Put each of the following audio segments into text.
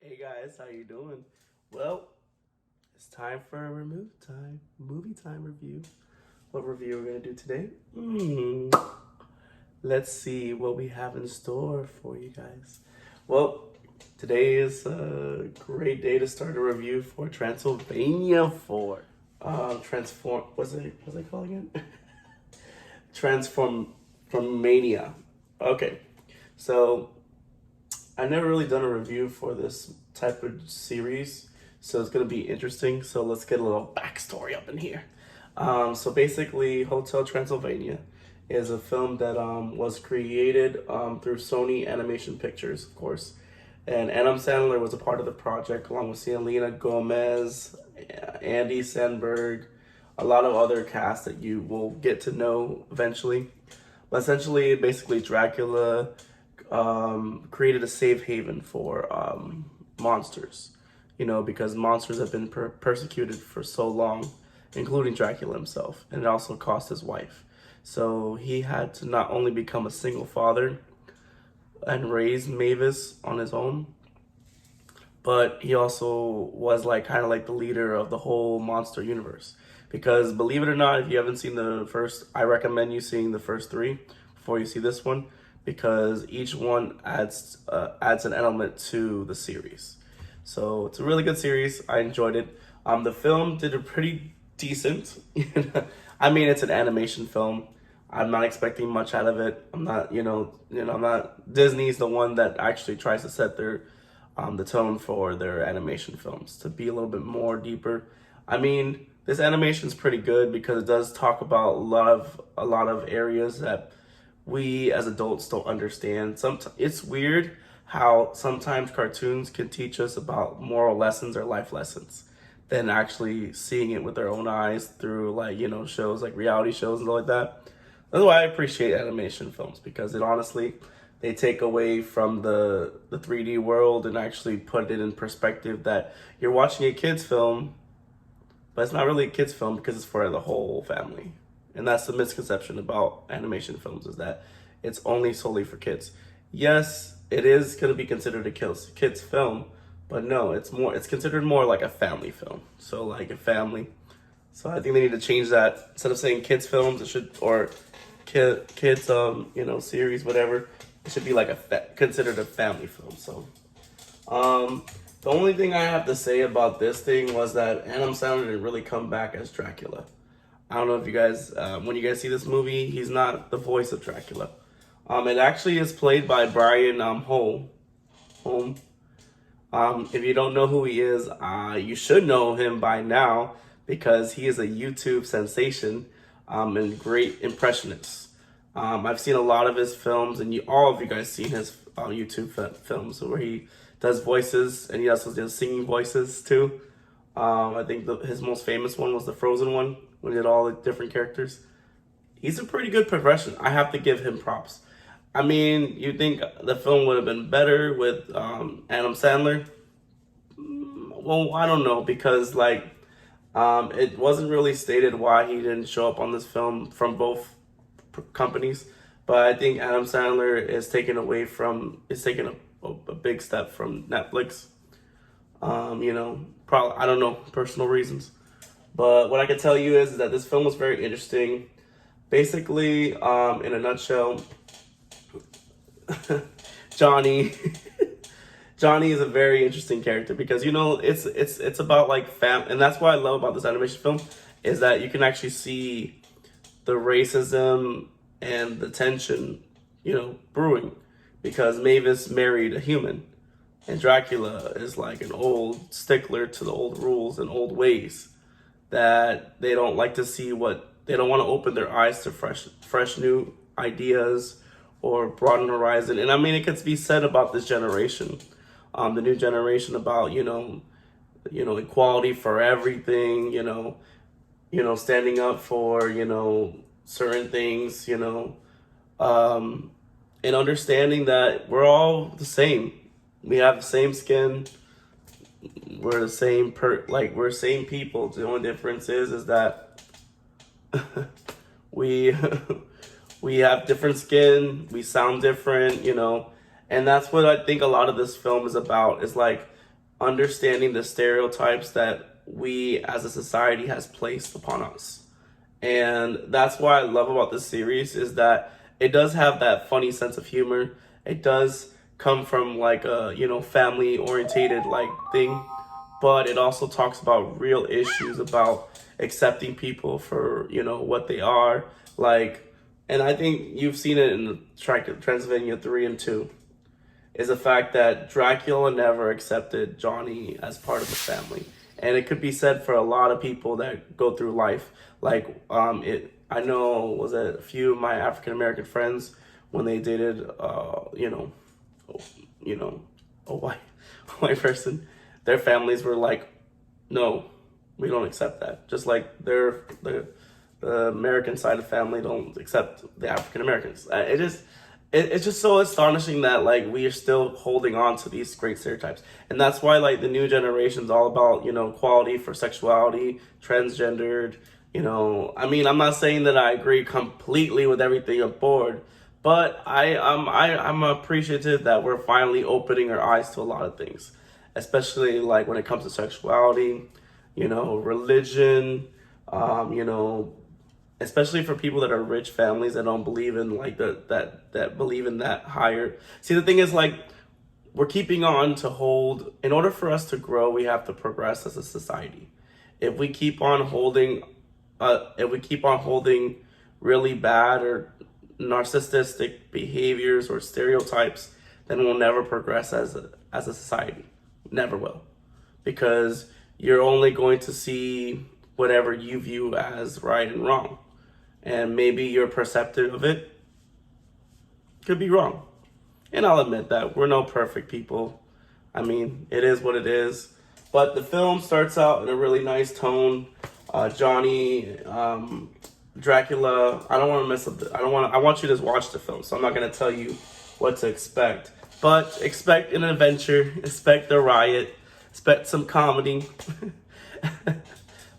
Hey guys, how you doing? Well, it's time for a movie time review. What review we're gonna do today? Let's see what we have in store for you guys. Well, today is a great day to start a review for Transylvania 4. Transform. What's it called again? Transform from Mania. Okay, so I never really done a review for this type of series, so it's gonna be interesting. So let's get a little backstory up in here. So basically, Hotel Transylvania is a film that was created through Sony Animation Pictures, of course, and Adam Sandler was a part of the project along with Selena Gomez, Andy Samberg, a lot of other cast that you will get to know eventually. But essentially, basically, Dracula created a safe haven for monsters, because monsters have been persecuted for so long, including Dracula himself, and it also cost his wife. So he had to not only become a single father and raise Mavis on his own, but he also was kind of like the leader of the whole monster universe. Because believe it or not, if you haven't seen the first, I recommend you seeing the first three before you see this one, because each one adds an element to the series. So it's a really good series. I enjoyed it. The film did a pretty decent. I mean, it's an animation film. I'm not expecting much out of it. I'm not, I'm not. Disney's the one that actually tries to set the tone for their animation films to be a little bit more deeper. I mean, this animation is pretty good because it does talk about a lot of areas that we as adults don't understand. It's weird how sometimes cartoons can teach us about moral lessons or life lessons than actually seeing it with our own eyes through shows like reality shows and all like that. That's why I appreciate animation films, because they take away from the 3D world and actually put it in perspective that you're watching a kid's film, but it's not really a kid's film because it's for the whole family. And that's the misconception about animation films, is that it's only solely for kids. Yes, it is going to be considered a kids film, but no, it's considered more like a family film. So like a family. So I think they need to change that. Instead of saying kids films, it should, or kids series, whatever, it should be like considered a family film. So the only thing I have to say about this thing was that Adam Sandler didn't really come back as Dracula. I don't know if you guys, when you guys see this movie, he's not the voice of Dracula. It actually is played by Brian Holm. If you don't know who he is, you should know him by now, because he is a YouTube sensation and great impressionist. I've seen a lot of his films, and all of you guys seen his YouTube films where he does voices, and he also does singing voices too. I think his most famous one was the Frozen one, when he did all the different characters. He's a pretty good profession. I have to give him props. I mean, you think the film would have been better with Adam Sandler? Well, I don't know, because it wasn't really stated why he didn't show up on this film from both companies. But I think Adam Sandler is taking a big step from Netflix. Probably, I don't know, personal reasons. But what I can tell you is that this film was very interesting. Basically, in a nutshell, Johnny Johnny is a very interesting character, because it's about and that's what I love about this animation film, is that you can actually see the racism and the tension, brewing, because Mavis married a human. And Dracula is like an old stickler to the old rules and old ways that they don't like to see. They don't want to open their eyes to fresh new ideas or broaden horizon. And I mean, it could be said about this generation, the new generation, about, equality for everything, standing up for, certain things, and understanding that we're all the same. We have the same skin. We're the same we're same people. The only difference is that we we have different skin. We sound different, and that's what I think a lot of this film is about. Is understanding the stereotypes that we as a society has placed upon us. And that's what I love about this series, is that it does have that funny sense of humor. It does come from like a, family orientated like thing, but it also talks about real issues about accepting people for, what they are. Like, and I think you've seen it in the Transylvania 3 and 2, is the fact that Dracula never accepted Johnny as part of the family. And it could be said for a lot of people that go through life. Like, I know, was it a few of my African American friends, when they dated, a white person, their families were like, no, we don't accept that. Just like the American side of the family don't accept the African Americans. It's just so astonishing that like we are still holding on to these great stereotypes. And that's why like the new generation's all about, equality for sexuality, transgendered, I mean, I'm not saying that I agree completely with everything aboard, but I'm appreciative that we're finally opening our eyes to a lot of things, especially like when it comes to sexuality, religion, especially for people that are rich families that don't believe in like that believe in that higher. See, the thing is, like, we're keeping on to hold. In order for us to grow, we have to progress as a society. If we keep on holding really bad or narcissistic behaviors or stereotypes, then we'll never progress as a society. Never will. Because you're only going to see whatever you view as right and wrong. And maybe your perceptive of it could be wrong. And I'll admit that we're no perfect people. I mean, it is what it is. But the film starts out in a really nice tone. Johnny, Dracula. I don't want to mess up. I want you to watch the film, so I'm not going to tell you what to expect. But expect an adventure. Expect a riot. Expect some comedy.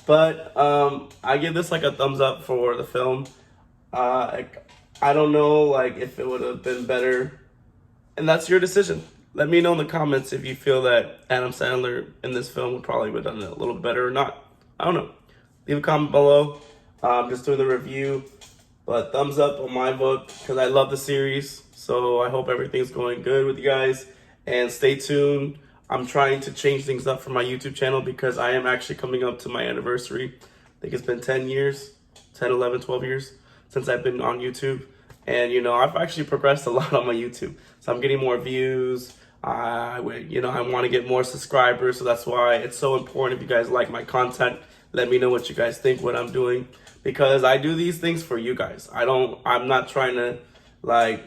But I give this like a thumbs up for the film. I don't know like if it would have been better, and that's your decision. Let me know in the comments if you feel that Adam Sandler in this film would probably have done it a little better or not. I don't know. Leave a comment below. I'm just doing the review, but thumbs up on my book because I love the series. So I hope everything's going good with you guys, and stay tuned. I'm trying to change things up for my YouTube channel because I am actually coming up to my anniversary. I think it's been 10 years, 10, 11, 12 years since I've been on YouTube. And, I've actually progressed a lot on my YouTube. So I'm getting more views. I want to get more subscribers. So that's why it's so important if you guys like my content. Let me know what you guys think, what I'm doing. Because I do these things for you guys. I'm not trying to, I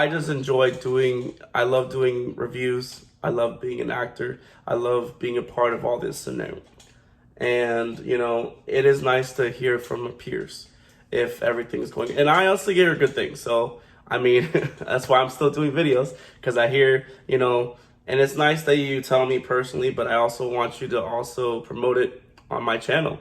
just I love doing reviews. I love being an actor. I love being a part of all this scenario. And, it is nice to hear from my peers if everything's going. And I also hear good things. So, I mean, that's why I'm still doing videos. Because I hear, and it's nice that you tell me personally, but I also want you to also promote it on my channel.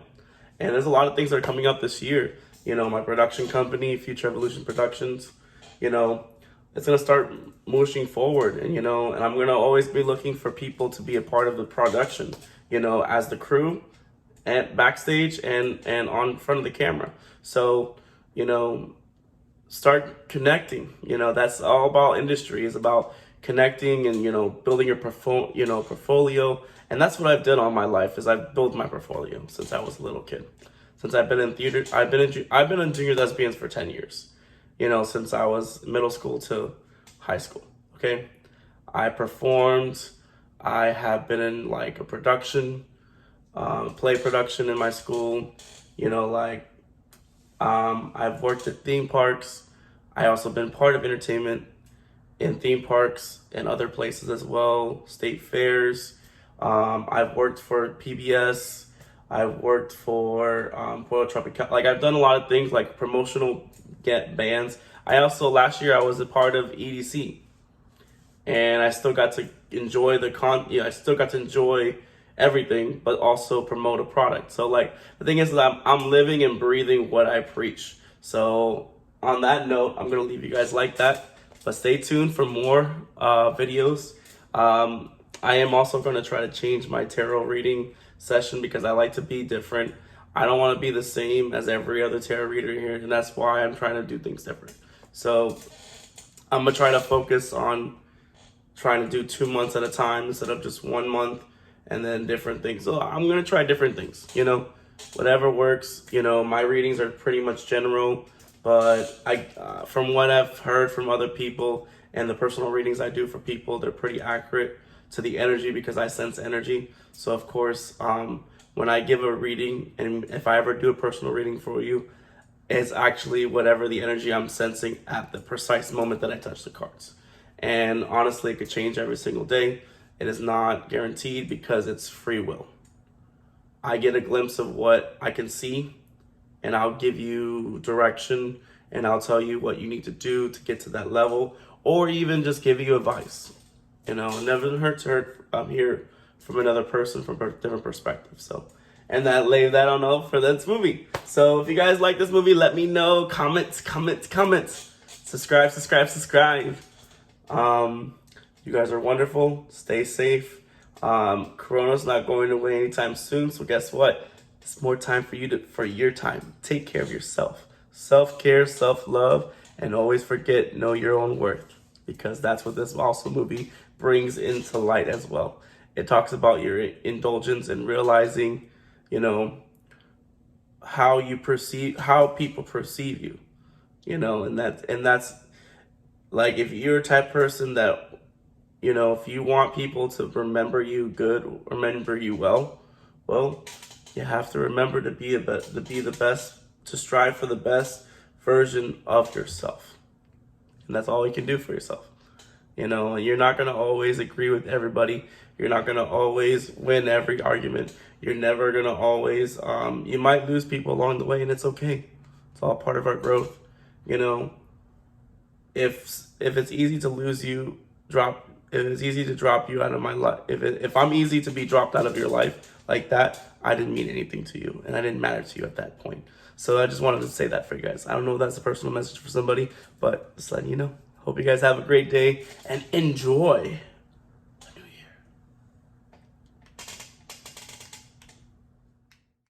And there's a lot of things that are coming up this year. My production company, Future Evolution Productions, it's going to start moving forward. And, and I'm going to always be looking for people to be a part of the production, as the crew and backstage and on front of the camera. So, start connecting. That's all about industry. It's about connecting and, building your portfolio. And that's what I've done all my life, is I've built my portfolio since I was a little kid. Since I've been in theater, I've been in junior lesbians for 10 years. Since I was middle school to high school, okay? I performed. I have been in like a production, play production in my school. I've worked at theme parks. I also been part of entertainment in theme parks and other places as well, state fairs. I've worked for PBS. I've worked for Puerto Tropical. Like, I've done a lot of things like promotional bands. I also, last year I was a part of EDC, and I still got to enjoy I still got to enjoy everything, but also promote a product. So like, the thing is that I'm living and breathing what I preach. So on that note, I'm gonna leave you guys like that, but stay tuned for more videos. I am also going to try to change my tarot reading session because I like to be different. I don't want to be the same as every other tarot reader here, and that's why I'm trying to do things different. So I'm going to try to focus on trying to do 2 months at a time instead of just 1 month, and then different things. So I'm going to try different things, whatever works. My readings are pretty much general, but from what I've heard from other people and the personal readings I do for people, they're pretty accurate to the energy because I sense energy. So of course, when I give a reading, and if I ever do a personal reading for you, it's actually whatever the energy I'm sensing at the precise moment that I touch the cards. And honestly, it could change every single day. It is not guaranteed because it's free will. I get a glimpse of what I can see, and I'll give you direction, and I'll tell you what you need to do to get to that level, or even just give you advice. It never hurts to hear from another person from a different perspective. So, and that lay that on all for this movie. So if you guys like this movie, let me know. Comments. Subscribe. You guys are wonderful. Stay safe. Corona's not going away anytime soon. So guess what? It's more time for your time. Take care of yourself. Self-care, self-love, and always forget, know your own worth, because that's what this also movie brings into light as well. It talks about your indulgence and realizing, how people perceive you, and that's like, if you're a type of person that, if you want people to remember you good, remember you well, you have to remember to be the best, to strive for the best version of yourself. And that's all you can do for yourself. You're not going to always agree with everybody. You're not going to always win every argument. You're never going to always, you might lose people along the way, and it's okay. It's all part of our growth. If it's easy to lose you, if it's easy to drop you out of my life, if I'm easy to be dropped out of your life like that, I didn't mean anything to you, and I didn't matter to you at that point. So I just wanted to say that for you guys. I don't know if that's a personal message for somebody, but just letting you know. Hope you guys have a great day and enjoy.